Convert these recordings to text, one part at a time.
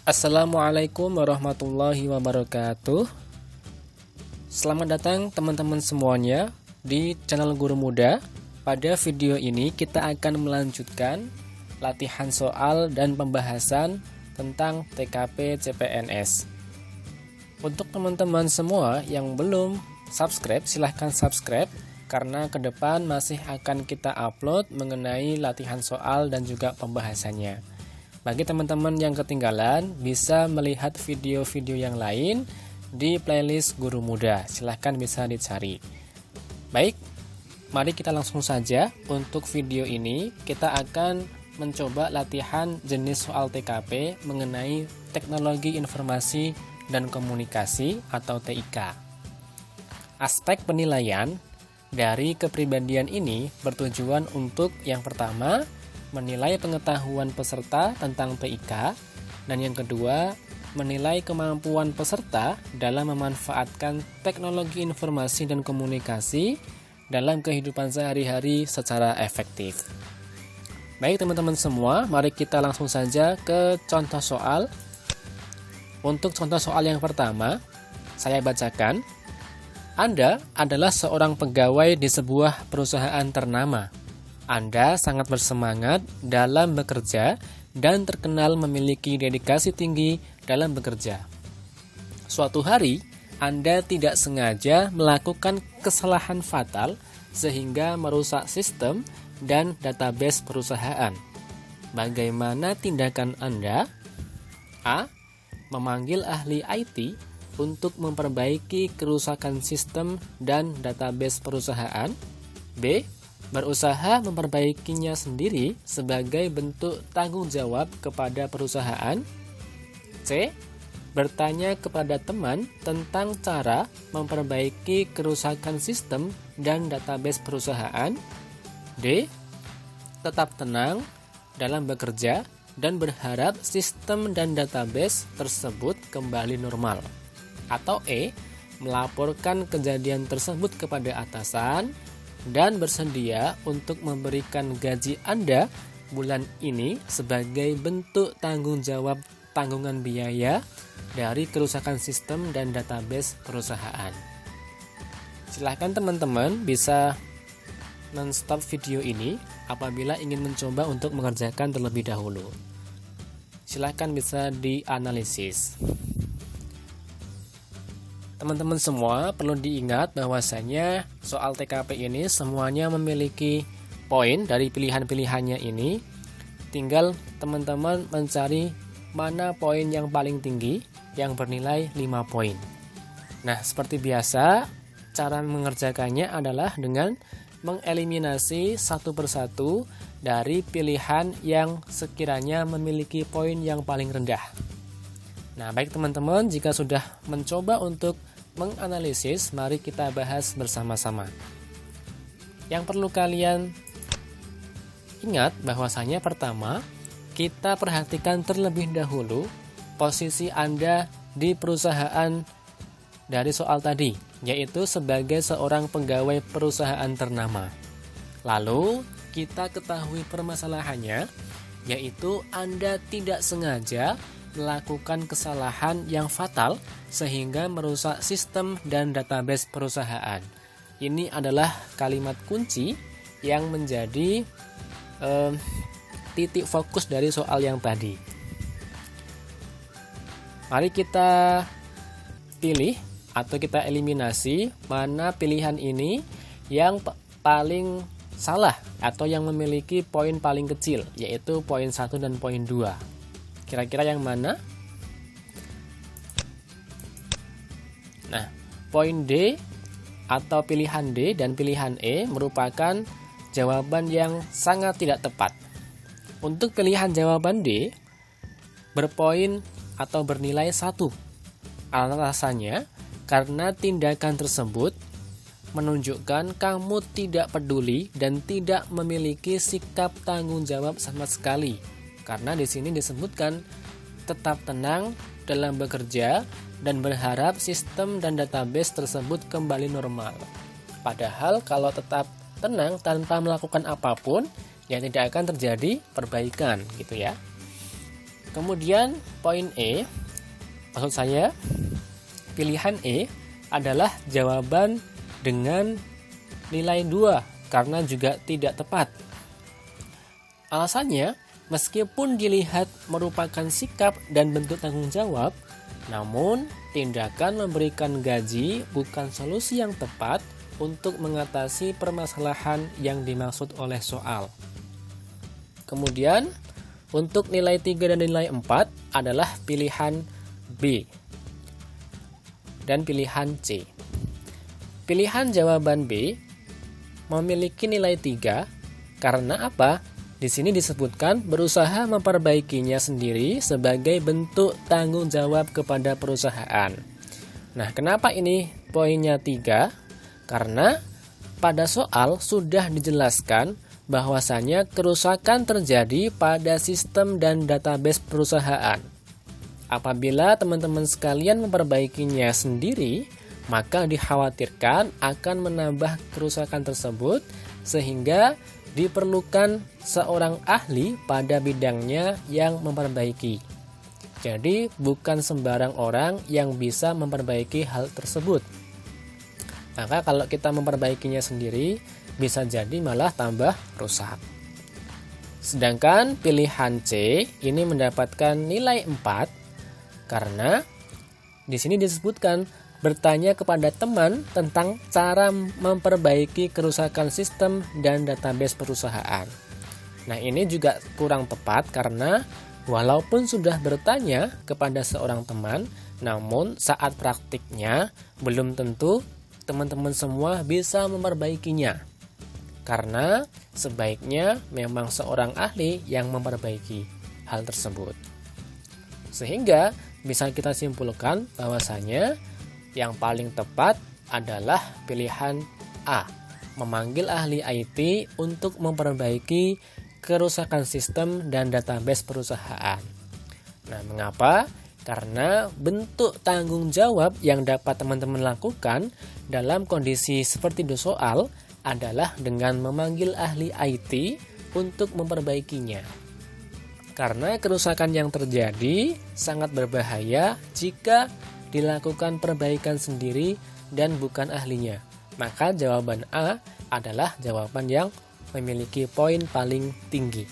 Assalamualaikum warahmatullahi wabarakatuh. Selamat datang teman-teman semuanya di channel Guru Muda. Pada video ini kita akan melanjutkan latihan soal dan pembahasan tentang TKP CPNS. Untuk teman-teman semua yang belum subscribe, silahkan subscribe karena ke depan masih akan kita upload mengenai latihan soal dan juga pembahasannya. Bagi teman-teman yang ketinggalan, bisa melihat video-video yang lain di playlist Guru Muda. Silahkan bisa dicari. Baik, mari kita langsung saja. Untuk video ini, kita akan mencoba latihan jenis soal TKP mengenai Teknologi Informasi dan Komunikasi atau TIK. Aspek penilaian dari kepribadian ini bertujuan untuk yang pertama, menilai pengetahuan peserta tentang TIK, dan yang kedua, menilai kemampuan peserta dalam memanfaatkan teknologi informasi dan komunikasi dalam kehidupan sehari-hari secara efektif. Baik teman-teman semua, mari kita langsung saja ke contoh soal. Untuk contoh soal yang pertama, saya bacakan. Anda adalah seorang pegawai di sebuah perusahaan ternama. Anda sangat bersemangat dalam bekerja dan terkenal memiliki dedikasi tinggi dalam bekerja. Suatu hari, Anda tidak sengaja melakukan kesalahan fatal sehingga merusak sistem dan database perusahaan. Bagaimana tindakan Anda? A. Memanggil ahli IT untuk memperbaiki kerusakan sistem dan database perusahaan. B. Berusaha memperbaikinya sendiri sebagai bentuk tanggung jawab kepada perusahaan. C. Bertanya kepada teman tentang cara memperbaiki kerusakan sistem dan database perusahaan. D. Tetap tenang dalam bekerja dan berharap sistem dan database tersebut kembali normal. Atau E. Melaporkan kejadian tersebut kepada atasan dan bersedia untuk memberikan gaji Anda bulan ini sebagai bentuk tanggung jawab tanggungan biaya dari kerusakan sistem dan database perusahaan. Silahkan teman-teman bisa men-stop video ini apabila ingin mencoba untuk mengerjakan terlebih dahulu. Silahkan bisa dianalisis. Teman-teman semua perlu diingat bahwasanya soal TKP ini semuanya memiliki poin dari pilihan-pilihannya ini. Tinggal teman-teman mencari mana poin yang paling tinggi yang bernilai 5 poin. Nah, seperti biasa, cara mengerjakannya adalah dengan mengeliminasi satu persatu dari pilihan yang sekiranya memiliki poin yang paling rendah. Nah, baik teman-teman, jika sudah mencoba untuk menganalisis, mari kita bahas bersama-sama. Yang perlu kalian ingat bahwasanya pertama, kita perhatikan terlebih dahulu posisi Anda di perusahaan dari soal tadi, yaitu sebagai seorang pegawai perusahaan ternama. Lalu, kita ketahui permasalahannya, yaitu Anda tidak sengaja melakukan kesalahan yang fatal sehingga merusak sistem dan database perusahaan. Ini adalah kalimat kunci yang menjadi titik fokus dari soal yang tadi. Mari kita pilih atau kita eliminasi mana pilihan ini yang paling salah atau yang memiliki poin paling kecil, yaitu poin 1 dan poin 2. Kira-kira yang mana? Nah, poin D atau pilihan D dan pilihan E merupakan jawaban yang sangat tidak tepat. Untuk pilihan jawaban D berpoin atau bernilai 1. Alasannya karena tindakan tersebut menunjukkan kamu tidak peduli dan tidak memiliki sikap tanggung jawab sama sekali. Karena di sini disebutkan tetap tenang dalam bekerja dan berharap sistem dan database tersebut kembali normal. Padahal kalau tetap tenang tanpa melakukan apapun, ya tidak akan terjadi perbaikan gitu ya. Kemudian poin E, maksud saya pilihan E adalah jawaban dengan nilai 2 karena juga tidak tepat. Alasannya, meskipun dilihat merupakan sikap dan bentuk tanggung jawab, namun tindakan memberikan gaji bukan solusi yang tepat untuk mengatasi permasalahan yang dimaksud oleh soal. Kemudian, untuk nilai 3 dan nilai 4 adalah pilihan B dan pilihan C. Pilihan jawaban B memiliki nilai 3 karena apa? Di sini disebutkan berusaha memperbaikinya sendiri sebagai bentuk tanggung jawab kepada perusahaan. Nah, kenapa ini poinnya 3? Karena pada soal sudah dijelaskan bahwasanya kerusakan terjadi pada sistem dan database perusahaan. Apabila teman-teman sekalian memperbaikinya sendiri, maka dikhawatirkan akan menambah kerusakan tersebut sehingga diperlukan seorang ahli pada bidangnya yang memperbaiki. Jadi bukan sembarang orang yang bisa memperbaiki hal tersebut. Maka kalau kita memperbaikinya sendiri, bisa jadi malah tambah rusak. Sedangkan pilihan C ini mendapatkan nilai 4 karena di sini disebutkan bertanya kepada teman tentang cara memperbaiki kerusakan sistem dan database perusahaan. Nah, ini juga kurang tepat karena walaupun sudah bertanya kepada seorang teman, namun saat praktiknya belum tentu teman-teman semua bisa memperbaikinya. Karena sebaiknya memang seorang ahli yang memperbaiki hal tersebut. Sehingga bisa kita simpulkan bahwasanya yang paling tepat adalah pilihan A, memanggil ahli IT untuk memperbaiki kerusakan sistem dan database perusahaan. Nah, mengapa? Karena bentuk tanggung jawab yang dapat teman-teman lakukan dalam kondisi seperti di soal adalah dengan memanggil ahli IT untuk memperbaikinya. Karena kerusakan yang terjadi sangat berbahaya jika dilakukan perbaikan sendiri dan bukan ahlinya. Maka jawaban A adalah jawaban yang memiliki poin paling tinggi.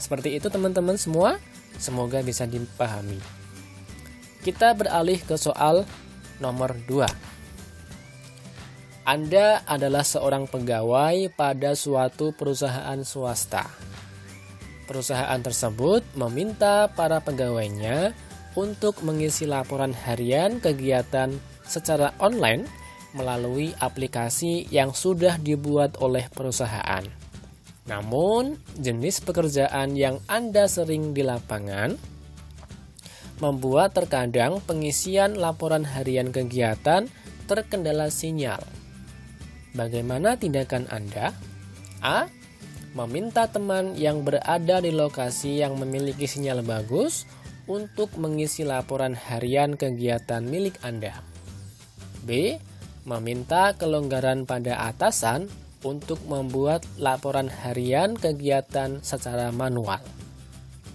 Seperti itu teman-teman semua, semoga bisa dipahami. Kita beralih ke soal nomor 2. Anda adalah seorang pegawai pada suatu perusahaan swasta. Perusahaan tersebut meminta para pegawainya untuk mengisi laporan harian kegiatan secara online melalui aplikasi yang sudah dibuat oleh perusahaan. Namun, jenis pekerjaan yang Anda sering di lapangan membuat terkadang pengisian laporan harian kegiatan terkendala sinyal. Bagaimana tindakan Anda? A. Meminta teman yang berada di lokasi yang memiliki sinyal bagus untuk mengisi laporan harian kegiatan milik Anda. B. Meminta kelonggaran pada atasan untuk membuat laporan harian kegiatan secara manual.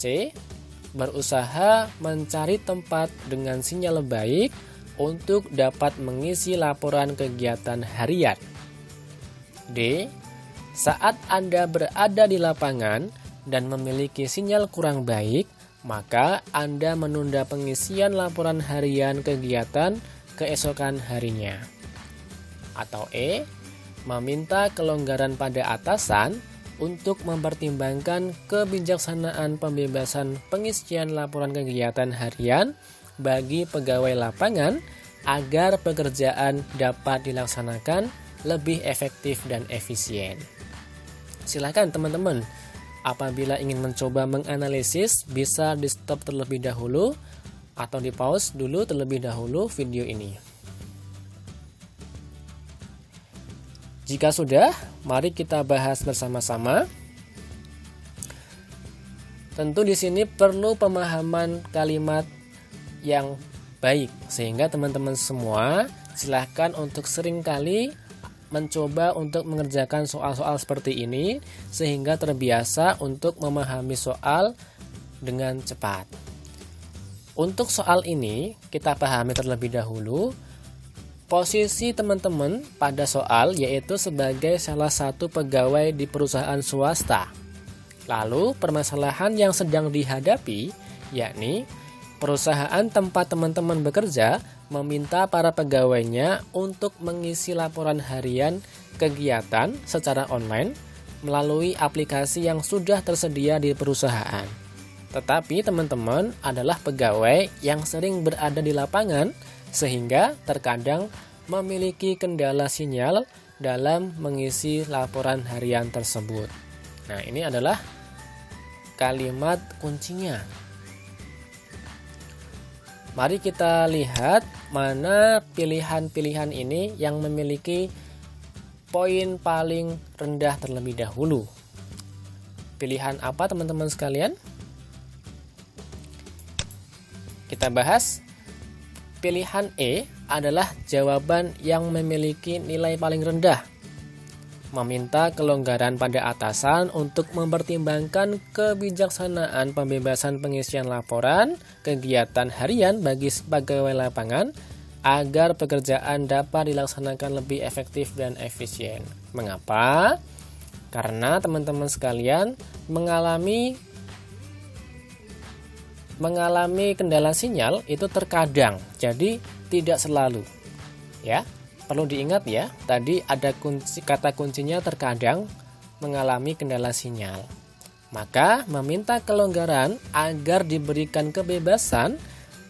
C. Berusaha mencari tempat dengan sinyal baik untuk dapat mengisi laporan kegiatan harian. D. Saat Anda berada di lapangan dan memiliki sinyal kurang baik, maka Anda menunda pengisian laporan harian kegiatan keesokan harinya. Atau E. Meminta kelonggaran pada atasan untuk mempertimbangkan kebijaksanaan pembebasan pengisian laporan kegiatan harian bagi pegawai lapangan agar pekerjaan dapat dilaksanakan lebih efektif dan efisien. Silakan teman-teman, apabila ingin mencoba menganalisis, bisa di stop terlebih dahulu atau di pause dulu terlebih dahulu video ini. Jika sudah, mari kita bahas bersama-sama. Tentu di sini perlu pemahaman kalimat yang baik, sehingga teman-teman semua silahkan untuk seringkali mencoba untuk mengerjakan soal-soal seperti ini sehingga terbiasa untuk memahami soal dengan cepat. Untuk soal ini, kita pahami terlebih dahulu posisi teman-teman pada soal, yaitu sebagai salah satu pegawai di perusahaan swasta. Lalu, permasalahan yang sedang dihadapi, yakni perusahaan tempat teman-teman bekerja meminta para pegawainya untuk mengisi laporan harian kegiatan secara online melalui aplikasi yang sudah tersedia di perusahaan. Tetapi teman-teman adalah pegawai yang sering berada di lapangan sehingga terkadang memiliki kendala sinyal dalam mengisi laporan harian tersebut. Nah, ini adalah kalimat kuncinya. Mari kita lihat mana pilihan-pilihan ini yang memiliki poin paling rendah terlebih dahulu. Pilihan apa teman-teman sekalian? Kita bahas. Pilihan E adalah jawaban yang memiliki nilai paling rendah. Meminta kelonggaran pada atasan untuk mempertimbangkan kebijaksanaan pembebasan pengisian laporan kegiatan harian bagi pegawai lapangan agar pekerjaan dapat dilaksanakan lebih efektif dan efisien. Mengapa? Karena teman-teman sekalian mengalami kendala sinyal itu terkadang, jadi tidak selalu. Ya. Perlu diingat ya, tadi ada kata kuncinya terkadang mengalami kendala sinyal. Maka meminta kelonggaran agar diberikan kebebasan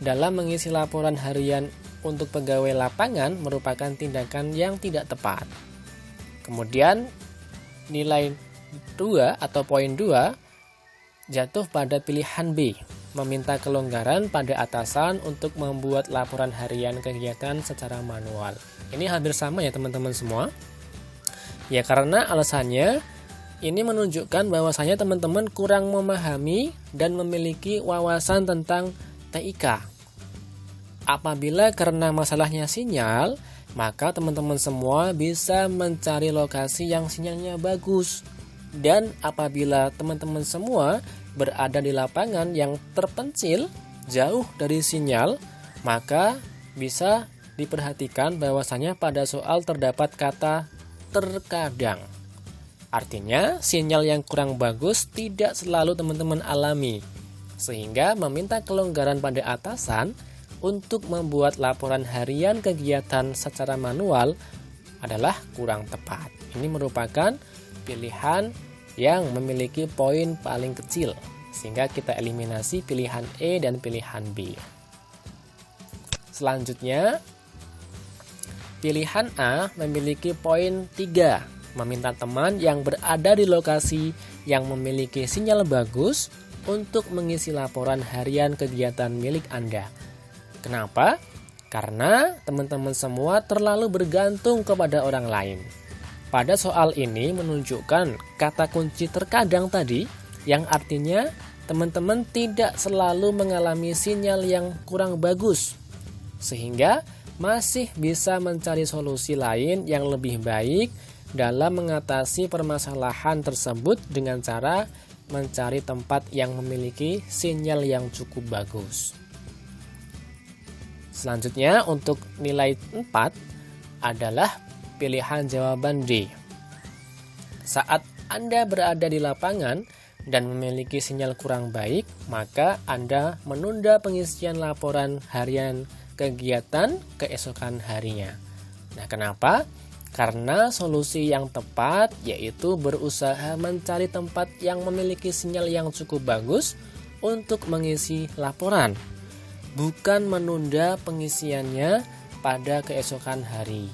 dalam mengisi laporan harian untuk pegawai lapangan merupakan tindakan yang tidak tepat. Kemudian nilai 2 atau poin 2 jatuh pada pilihan B. Meminta kelonggaran pada atasan untuk membuat laporan harian kegiatan secara manual. Ini hampir sama ya teman-teman semua. Ya, karena alasannya ini menunjukkan bahwasanya teman-teman kurang memahami dan memiliki wawasan tentang TIK. Apabila karena masalahnya sinyal, maka teman-teman semua bisa mencari lokasi yang sinyalnya bagus. Dan apabila teman-teman semua berada di lapangan yang terpencil jauh dari sinyal, maka bisa diperhatikan bahwasanya pada soal terdapat kata terkadang. Artinya sinyal yang kurang bagus tidak selalu teman-teman alami, sehingga meminta kelonggaran pada atasan untuk membuat laporan harian kegiatan secara manual adalah kurang tepat. Ini merupakan pilihan yang memiliki poin paling kecil, sehingga kita eliminasi pilihan E dan pilihan B. Selanjutnya, pilihan A memiliki poin 3, meminta teman yang berada di lokasi yang memiliki sinyal bagus untuk mengisi laporan harian kegiatan milik Anda. Kenapa? Karena teman-teman semua terlalu bergantung kepada orang lain. Pada soal ini menunjukkan kata kunci terkadang tadi, yang artinya teman-teman tidak selalu mengalami sinyal yang kurang bagus, sehingga masih bisa mencari solusi lain yang lebih baik dalam mengatasi permasalahan tersebut dengan cara mencari tempat yang memiliki sinyal yang cukup bagus. Selanjutnya untuk nilai 4 adalah pilihan jawaban D. Saat Anda berada di lapangan dan memiliki sinyal kurang baik, maka Anda menunda pengisian laporan harian kegiatan keesokan harinya. Nah, kenapa? Karena solusi yang tepat yaitu berusaha mencari tempat yang memiliki sinyal yang cukup bagus untuk mengisi laporan, bukan menunda pengisiannya pada keesokan hari.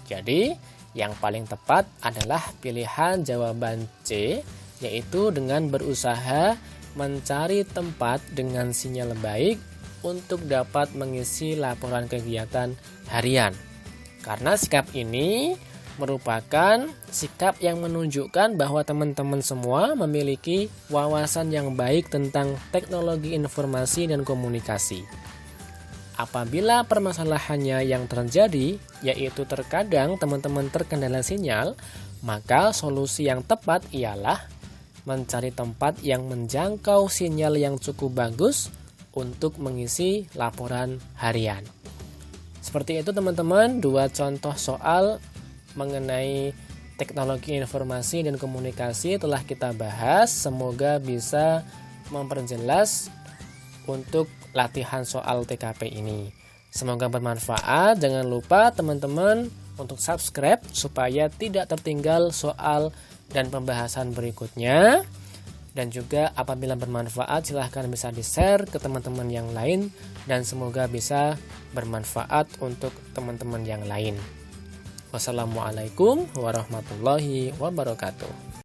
Jadi, yang paling tepat adalah pilihan jawaban C, yaitu dengan berusaha mencari tempat dengan sinyal baik untuk dapat mengisi laporan kegiatan harian. Karena sikap ini merupakan sikap yang menunjukkan bahwa teman-teman semua memiliki wawasan yang baik tentang teknologi informasi dan komunikasi. Apabila permasalahannya yang terjadi, yaitu terkadang teman-teman terkendala sinyal, maka solusi yang tepat ialah mencari tempat yang menjangkau sinyal yang cukup bagus untuk mengisi laporan harian. Seperti itu teman-teman, 2 contoh soal mengenai teknologi informasi dan komunikasi telah kita bahas. Semoga bisa memperjelas untuk latihan soal TKP ini. Semoga bermanfaat. Jangan lupa teman-teman untuk subscribe supaya tidak tertinggal soal dan pembahasan berikutnya. Dan juga apabila bermanfaat silahkan bisa di-share ke teman-teman yang lain, dan semoga bisa bermanfaat untuk teman-teman yang lain. Wassalamualaikum warahmatullahi wabarakatuh.